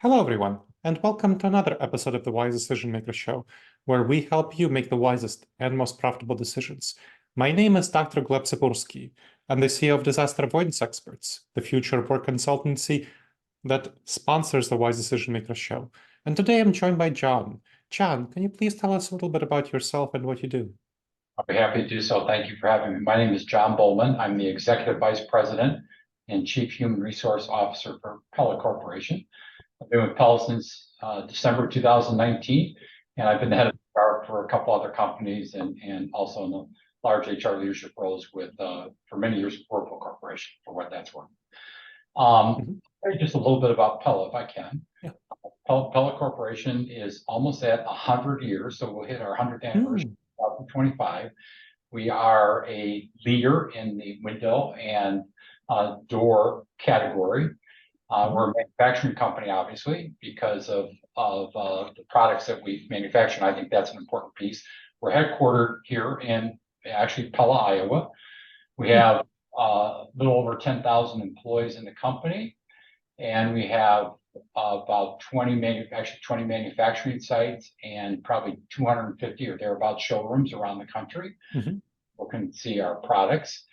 Hello, everyone, and welcome to another episode of the Wise Decision Maker Show, where we help you make the wisest and most profitable decisions. My name is Dr. Gleb Tsipursky. I'm the CEO of Disaster Avoidance Experts, the future of work consultancy that sponsors the Wise Decision Maker Show. And today I'm joined by John. John, can you please tell us a little bit about yourself and what you do? I'll be happy to do so. Thank you for having me. My name is John Bollman. I'm the Executive Vice President and Chief Human Resource Officer for Pella Corporation. I've been with Pella since December 2019, and I've been the head of HR for a couple other companies and also in the large HR leadership roles with for many years with Gleb Corporation, for what that's worth. Just a little bit about Pella, if I can. Yeah. Pella Corporation is almost at 100 years, so we'll hit our 100th anniversary. 2025. We are a leader in the window and door category. We're a manufacturing company, obviously, because of the products that we manufacture. And I think that's an important piece. We're headquartered here in actually Pella, Iowa. We have a little over 10,000 employees in the company, and we have about 20 manufacturing sites and probably 250 or thereabouts showrooms around the country. People can see our products.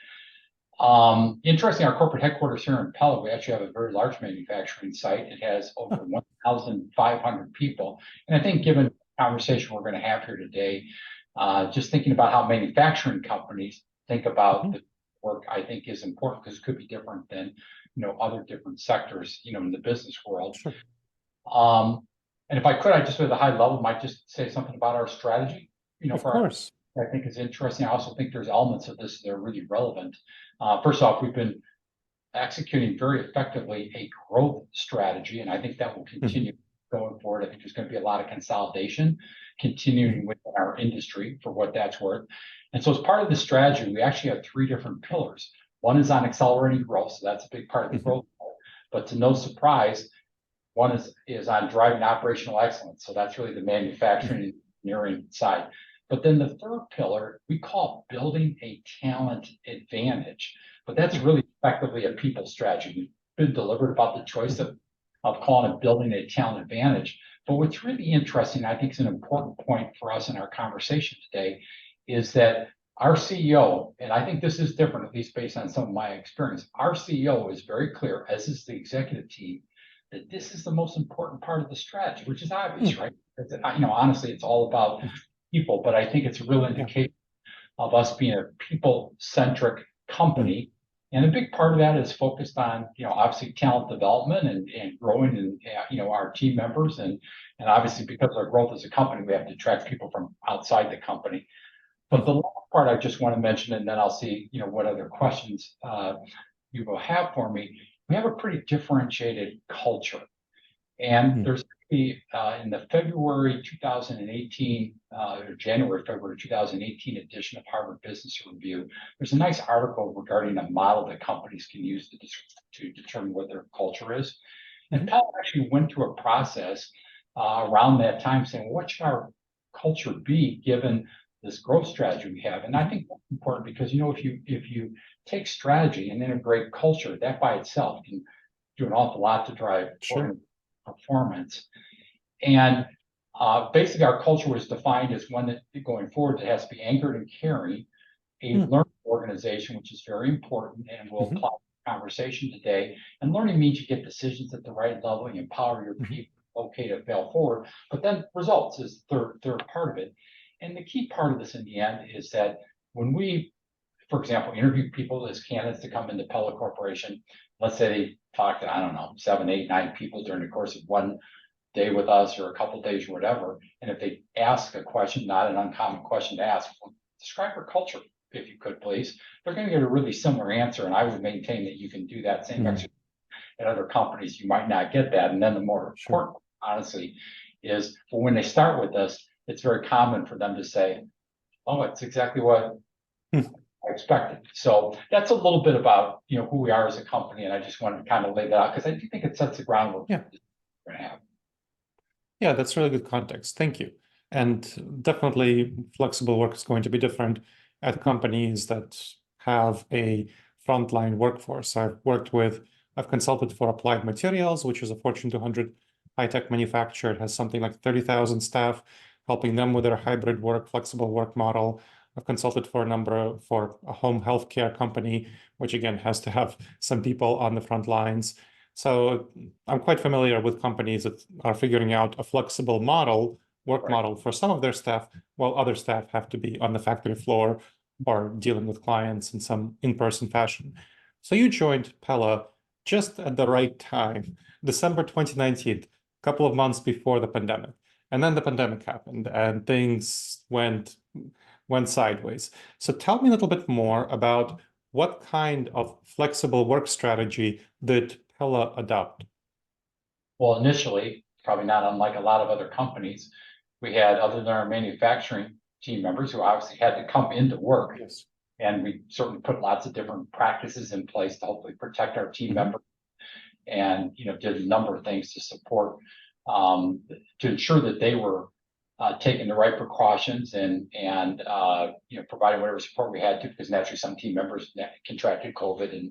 Interesting, our corporate headquarters here in Pella, we actually have a very large manufacturing site. It has over 1,500 people. And I think given the conversation we're going to have here today, just thinking about how manufacturing companies think about the work, I think is important because it could be different than other different sectors, in the business world. Sure. And if I could, I just at a high level might just say something about our strategy. Of course. I think is interesting. I also think there's elements of this that are really relevant. First off, we've been executing very effectively a growth strategy, and I think that will continue going forward. I think there's going to be a lot of consolidation continuing within our industry for what that's worth. And so as part of the strategy, we actually have three different pillars. One is on accelerating growth, so that's a big part of the growth. But to no surprise, one is on driving operational excellence. So that's really the manufacturing and engineering side. But then the third pillar, we call building a talent advantage. But that's really effectively a people strategy. We've been deliberate about the choice of calling it building a talent advantage. But what's really interesting, I think is an important point for us in our conversation today, is that our CEO, and I think this is different, at least based on some of my experience, our CEO is very clear, as is the executive team, that this is the most important part of the strategy, which is obvious, right? Honestly, it's all about people, but I think it's a real indication of us being a people-centric company. And a big part of that is focused on, obviously talent development and growing and, our team members. And obviously because of our growth as a company, we have to attract people from outside the company. But the last part I just want to mention, and then I'll see, what other questions you will have for me. We have a pretty differentiated culture. And there's in the February 2018, or January-February 2018 edition of Harvard Business Review, there's a nice article regarding a model that companies can use to determine what their culture is. And Pella actually went through a process around that time saying, what should our culture be given this growth strategy we have? And I think that's important because, if you take strategy and integrate culture, that by itself can do an awful lot to drive performance. And basically our culture was defined as one that going forward, it has to be anchored in caring, a learning organization, which is very important, and we'll apply the conversation today. And learning means you get decisions at the right level, you empower your people, okay to fail forward, but then results is the third part of it. And the key part of this in the end is that when we, for example, interview people as candidates to come into Pella Corporation, let's say they talk to, 7, 8, 9 people during the course of one day with us or a couple of days or whatever. And if they ask a question, not an uncommon question to ask, describe your culture, if you could, please. They're going to get a really similar answer. And I would maintain that you can do that same exercise at other companies. You might not get that. And then the more important, honestly, is when they start with us, it's very common for them to say, oh, it's exactly what I expected. So that's a little bit about, who we are as a company. And I just wanted to kind of lay that out because I do think it sets the groundwork we're going to have. Yeah, that's really good context. Thank you. And definitely flexible work is going to be different at companies that have a frontline workforce. I've consulted for Applied Materials, which is a Fortune 200 high-tech manufacturer. It has something like 30,000 staff, helping them with their hybrid work, flexible work model. I've consulted for a home healthcare company, which again has to have some people on the front lines. So I'm quite familiar with companies that are figuring out a flexible work model for some of their staff, while other staff have to be on the factory floor or dealing with clients in some in-person fashion. So you joined Pella just at the right time, December 2019, a couple of months before the pandemic. And then the pandemic happened and things went sideways. So tell me a little bit more about what kind of flexible work strategy did Pella adopt? Well, initially, probably not unlike a lot of other companies, we had, other than our manufacturing team members who obviously had to come into work, Yes. and we certainly put lots of different practices in place to hopefully protect our team members, and did a number of things to support, to ensure that they were taking the right precautions and providing whatever support we had to, because naturally some team members contracted COVID,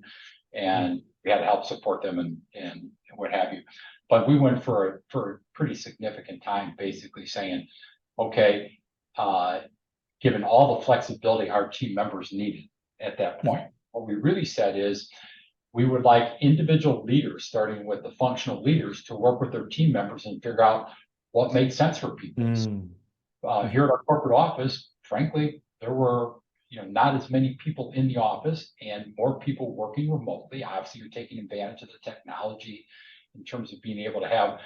and we had to help support them and what have you. But we went for a pretty significant time, basically saying, okay, given all the flexibility our team members needed at that point, what we really said is we would like individual leaders, starting with the functional leaders, to work with their team members and figure out what makes sense for people. Here at our corporate office, frankly, there were not as many people in the office and more people working remotely. Obviously, you're taking advantage of the technology in terms of being able to have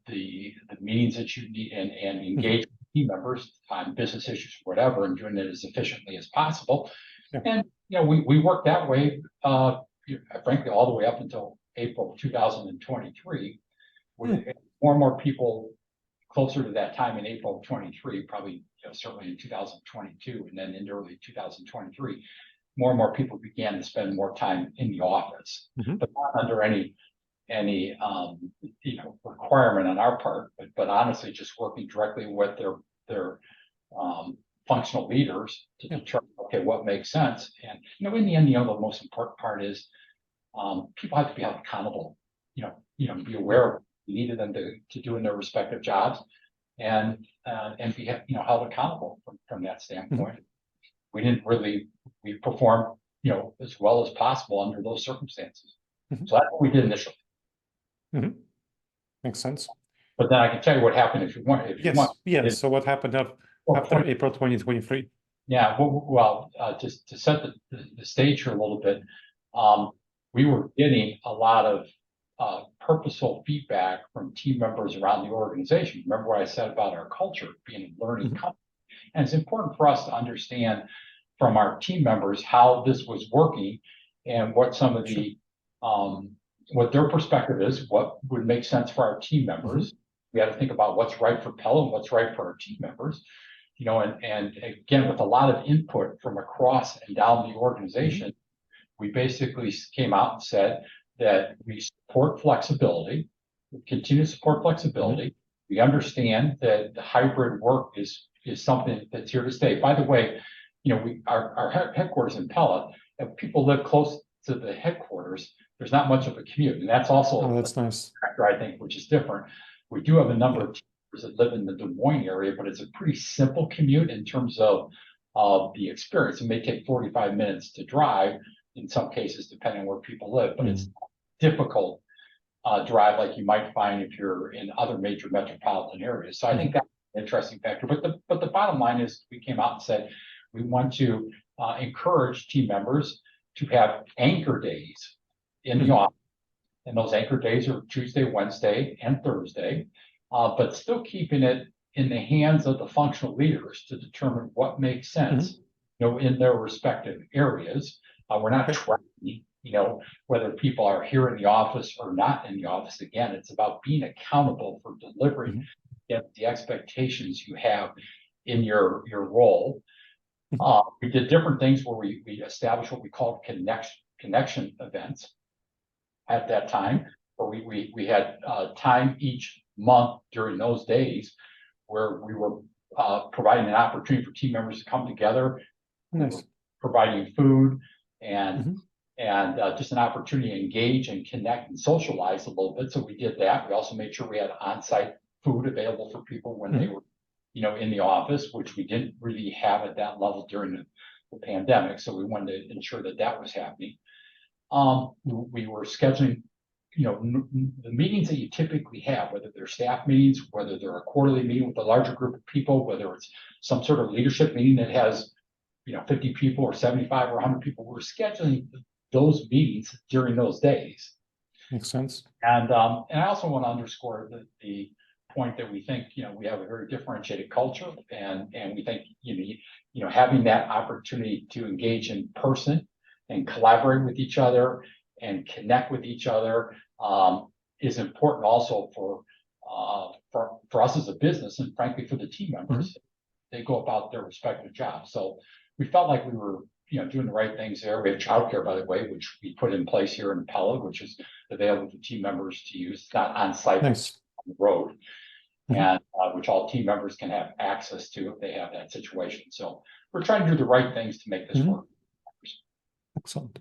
the meetings that you need and engage with team members on business issues, whatever, and doing it as efficiently as possible. Yeah. And we worked that way, frankly, all the way up until April 2023. With more and more people closer to that time in April of 23, probably certainly in 2022, and then into early 2023, more and more people began to spend more time in the office, but not under any requirement on our part, but honestly just working directly with their functional leaders to determine, okay, what makes sense. And in the end, the most important part is people have to be held accountable, be aware of what we needed them to do in their respective jobs, and be held accountable from that standpoint. We performed as well as possible under those circumstances. So that's what we did initially. Makes sense. But then I can tell you what happened if you want. Yes. So what happened after April 2023? Yeah. Well, just to set the stage here a little bit, we were getting a lot of purposeful feedback from team members around the organization. Remember what I said about our culture being a learning company, and it's important for us to understand from our team members how this was working and what some of the what their perspective is, what would make sense for our team members. We had to think about what's right for Pella and what's right for our team members, and again, with a lot of input from across and down the organization, we basically came out and said that we support flexibility, we continue to support flexibility. We understand that the hybrid work is something that's here to stay. By the way, our headquarters in Pella, if people live close to the headquarters, there's not much of a commute, and that's also that's nice factor, I think, which is different. We do have a number of teams that live in the Des Moines area, but it's a pretty simple commute in terms of the experience. It may take 45 minutes to drive in some cases, depending on where people live, but it's difficult drive like you might find if you're in other major metropolitan areas. So I think that's an interesting factor. But the bottom line is we came out and said we want to encourage team members to have anchor days in the office. And those anchor days are Tuesday, Wednesday, and Thursday, but still keeping it in the hands of the functional leaders to determine what makes sense, in their respective areas. We're not tracking, whether people are here in the office or not in the office. Again, it's about being accountable for delivering the expectations you have in your role. We did different things where we established what we called connection events at that time, where we had time each month during those days where we were providing an opportunity for team members to come together, providing food and and just an opportunity to engage and connect and socialize a little bit. So we did that. We also made sure we had on-site food available for people when they were, in the office, which we didn't really have at that level during the pandemic. So we wanted to ensure that that was happening. We were scheduling, the meetings that you typically have, whether they're staff meetings, whether they're a quarterly meeting with a larger group of people, whether it's some sort of leadership meeting that has, 50 people or 75 or 100 people, we're scheduling those meetings during those days. Makes sense. And I also want to underscore the point that we think, we have a very differentiated culture, and we think, having that opportunity to engage in person and collaborate with each other and connect with each other is important also for us as a business, and frankly for the team members. They go about their respective jobs. So we felt like we were, doing the right things there. We have childcare, by the way, which we put in place here in Pella, which is available for team members to use. It's not on site, Nice. on the road, and which all team members can have access to if they have that situation. So we're trying to do the right things to make this work. Excellent.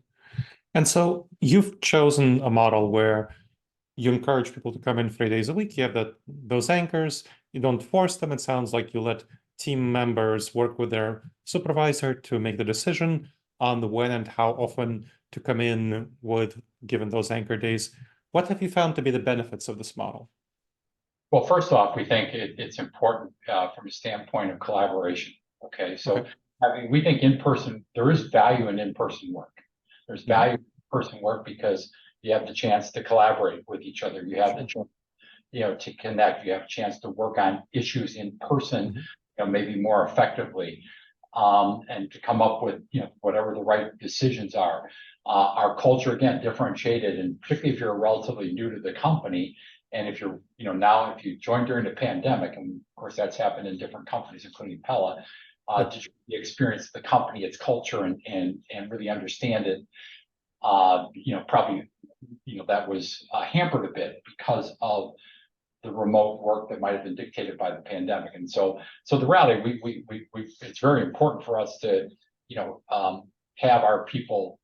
And so you've chosen a model where you encourage people to come in 3 days a week. You have those anchors. You don't force them. It sounds like you let team members work with their supervisor to make the decision on the when and how often to come in with, given those anchor days. What have you found to be the benefits of this model? Well, first off, we think it's important from a standpoint of collaboration. Okay, so we think there is value in in-person work. There's value in in-person work because you have the chance to collaborate with each other. You have the chance, to connect. You have a chance to work on issues in person, maybe more effectively, and to come up with, whatever the right decisions are. Our culture, again, differentiated, and particularly if you're relatively new to the company, and if you're, now if you joined during the pandemic, and of course that's happened in different companies, including Pella, to experience the company, its culture, and really understand it, probably, that was hampered a bit because of the remote work that might have been dictated by the pandemic. And so the reality, it's very important for us to, have our people,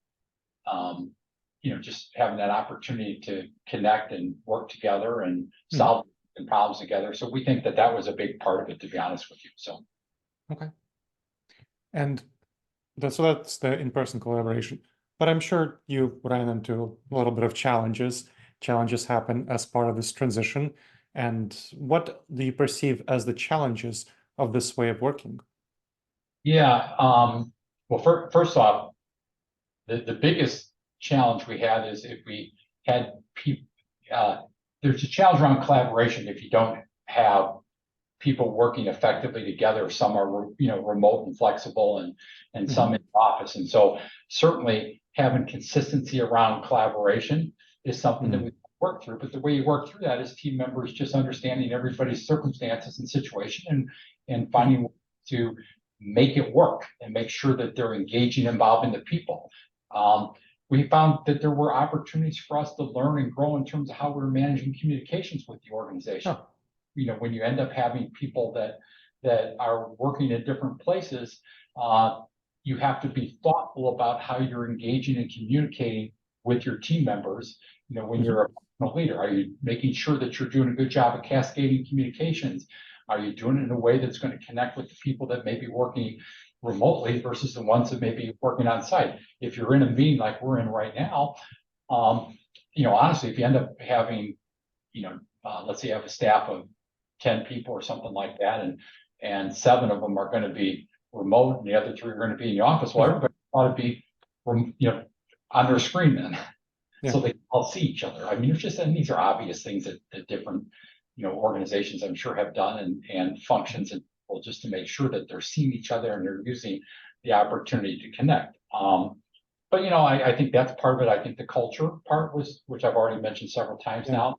just having that opportunity to connect and work together and solve problems together. So we think that was a big part of it, to be honest with you. So. Okay. And so that's the in-person collaboration. But I'm sure you ran into a little bit of challenges. Challenges happen as part of this transition. And what do you perceive as the challenges of this way of working? Yeah. Well, first off, the biggest challenge we had is if we had people, there's a challenge around collaboration if you don't have people working effectively together. Some are, remote and flexible, and some in the office. And so certainly having consistency around collaboration is something that we work through. But the way you work through that is team members just understanding everybody's circumstances and situation, and finding ways to make it work and make sure that they're engaging, involving the people. We found that there were opportunities for us to learn and grow in terms of how we're managing communications with the organization. When you end up having people that are working in different places, you have to be thoughtful about how you're engaging and communicating with your team members. When you're a leader, are you making sure that you're doing a good job of cascading communications? Are you doing it in a way that's going to connect with the people that may be working remotely versus the ones that may be working on site? If you're in a meeting like we're in right now, honestly, if you end up having, let's say you have a staff of 10 people or something like that, and 7 of them are going to be remote and the other 3 are going to be in the office, well, everybody ought to be, on their screen then. So they all see each other. I mean, and these are obvious things that different, organizations I'm sure have done, and functions, and just to make sure that they're seeing each other and they're using the opportunity to connect. But I think that's part of it. I think the culture part which I've already mentioned several times now,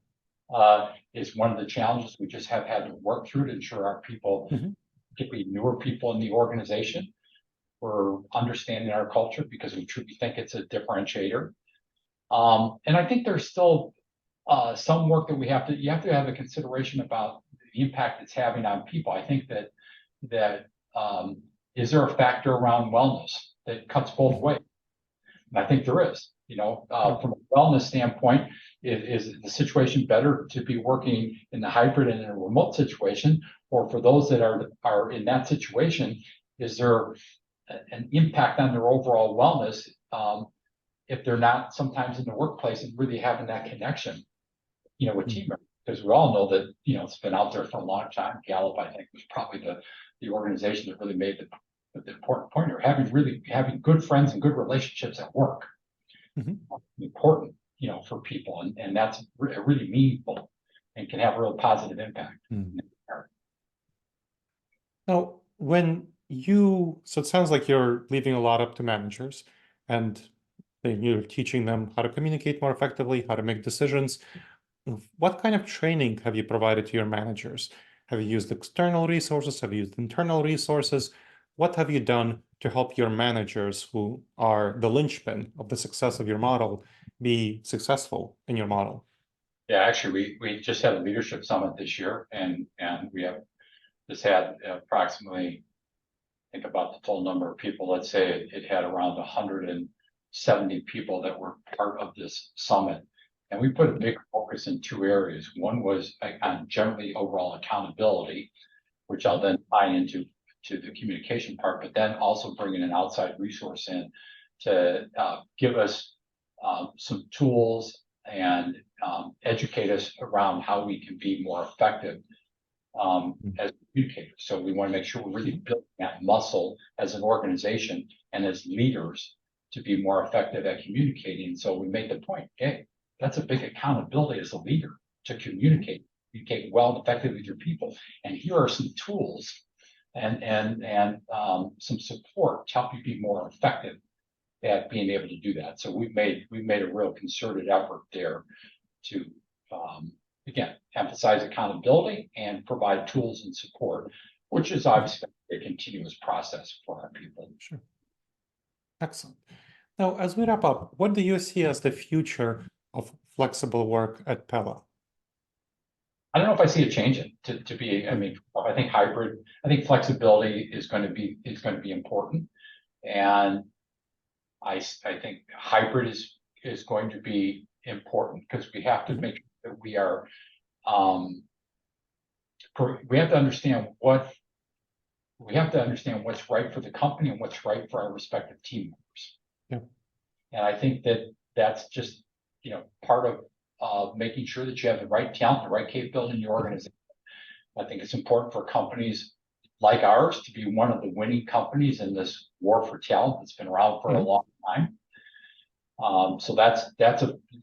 is one of the challenges we just have had to work through to ensure our people, particularly newer people in the organization, were understanding our culture, because we truly think it's a differentiator. And I think there's still some work that you have to have a consideration about the impact it's having on people. I think that is there a factor around wellness that cuts both ways? And I think there is. From a wellness standpoint, is the situation better to be working in the hybrid and in a remote situation, or for those that are in that situation, is there an impact on their overall wellness if they're not sometimes in the workplace and really having that connection, with team members? Because we all know that, it's been out there for a long time. Gallup, I think, was probably the organization that really made the important point here. Having good friends and good relationships at work, important, for people, and that's really meaningful and can have a real positive impact. Now, so it sounds like you're leaving a lot up to managers, and you're teaching them how to communicate more effectively, how to make decisions. What kind of training have you provided to your managers? Have you used external resources? Have you used internal resources? What have you done to help your managers, who are the linchpin of the success of your model, be successful in your model? Yeah, actually, we just had a leadership summit this year, and we have just had approximately, think about the total number of people. Let's say it had around 170 people that were part of this summit. And we put a big focus in two areas. One was on generally overall accountability, which I'll then tie into the communication part, but then also bringing an outside resource in to give us some tools and educate us around how we can be more effective as communicators. So we want to make sure we're really building that muscle as an organization and as leaders to be more effective at communicating. So we made the point, hey, that's a big accountability as a leader to communicate well and effectively with your people. And here are some tools and some support to help you be more effective at being able to do that. So we've made a real concerted effort there to again emphasize accountability and provide tools and support, which is obviously a continuous process for our people. Sure. Excellent. Now, as we wrap up, what do you see as the future of flexible work at Pella? I don't know if I see it changing to be, I think hybrid, I think flexibility is going to be important. And I think hybrid is going to be important because we have to make sure that we have to understand what's right for the company and what's right for our respective team members. Yeah. And I think that's just, part of making sure that you have the right talent, the right capability in your organization. I think it's important for companies like ours to be one of the winning companies in this war for talent that's been around for a long time. So that's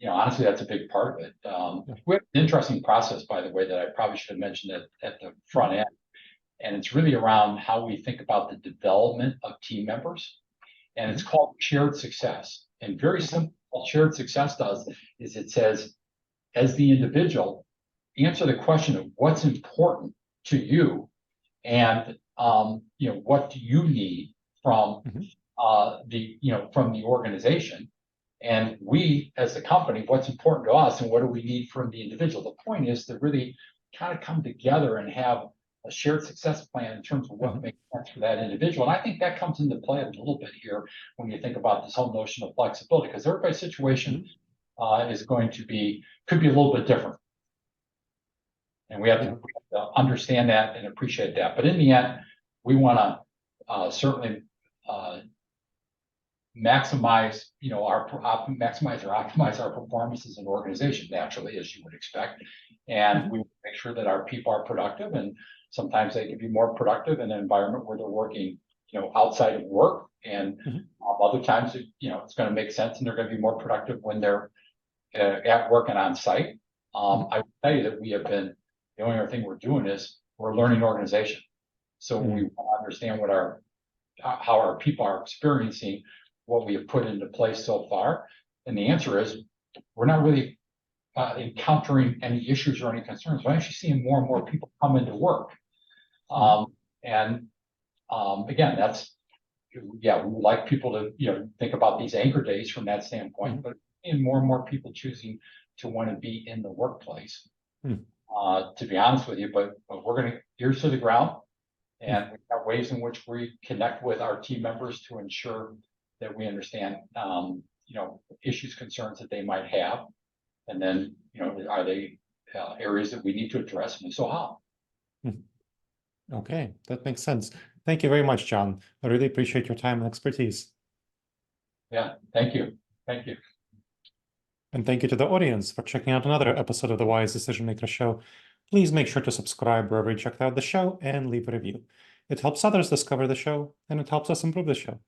honestly, that's a big part of it. We have an interesting process, by the way, that I probably should have mentioned at the front end. And it's really around how we think about the development of team members. And it's called shared success. And very simple, what shared success does is it says, as the individual, answer the question of what's important to you, and what do you need from the organization, and we as the company, what's important to us, and what do we need from the individual. The point is to really kind of come together and have a shared success plan in terms of what makes sense for that individual. And I think that comes into play a little bit here when you think about this whole notion of flexibility, because everybody's situation could be a little bit different. And we have to understand that and appreciate that. But in the end, we want to certainly maximize or optimize our performance as an organization, naturally, as you would expect. And we make sure that our people are productive, and sometimes they can be more productive in an environment where they're working outside of work, and other times it's going to make sense and they're going to be more productive when they're at work and on site. I will tell you that the only other thing we're doing is we're a learning organization. So we want to understand how our people are experiencing what we have put into place so far. And the answer is we're not really encountering any issues or any concerns. We're actually seeing more and more people come into work. Again, we would like people to think about these anchor days from that standpoint, but more and more people choosing to want to be in the workplace. To be honest with you, but we're going to ears to the ground, and we have ways in which we connect with our team members to ensure that we understand issues, concerns that they might have. And then, are they areas that we need to address, and if so, how? Okay, that makes sense. Thank you very much, John. I really appreciate your time and expertise. Yeah, thank you. Thank you. And thank you to the audience for checking out another episode of the Wise Decision Maker Show. Please make sure to subscribe wherever you checked out the show and leave a review. It helps others discover the show, and it helps us improve the show.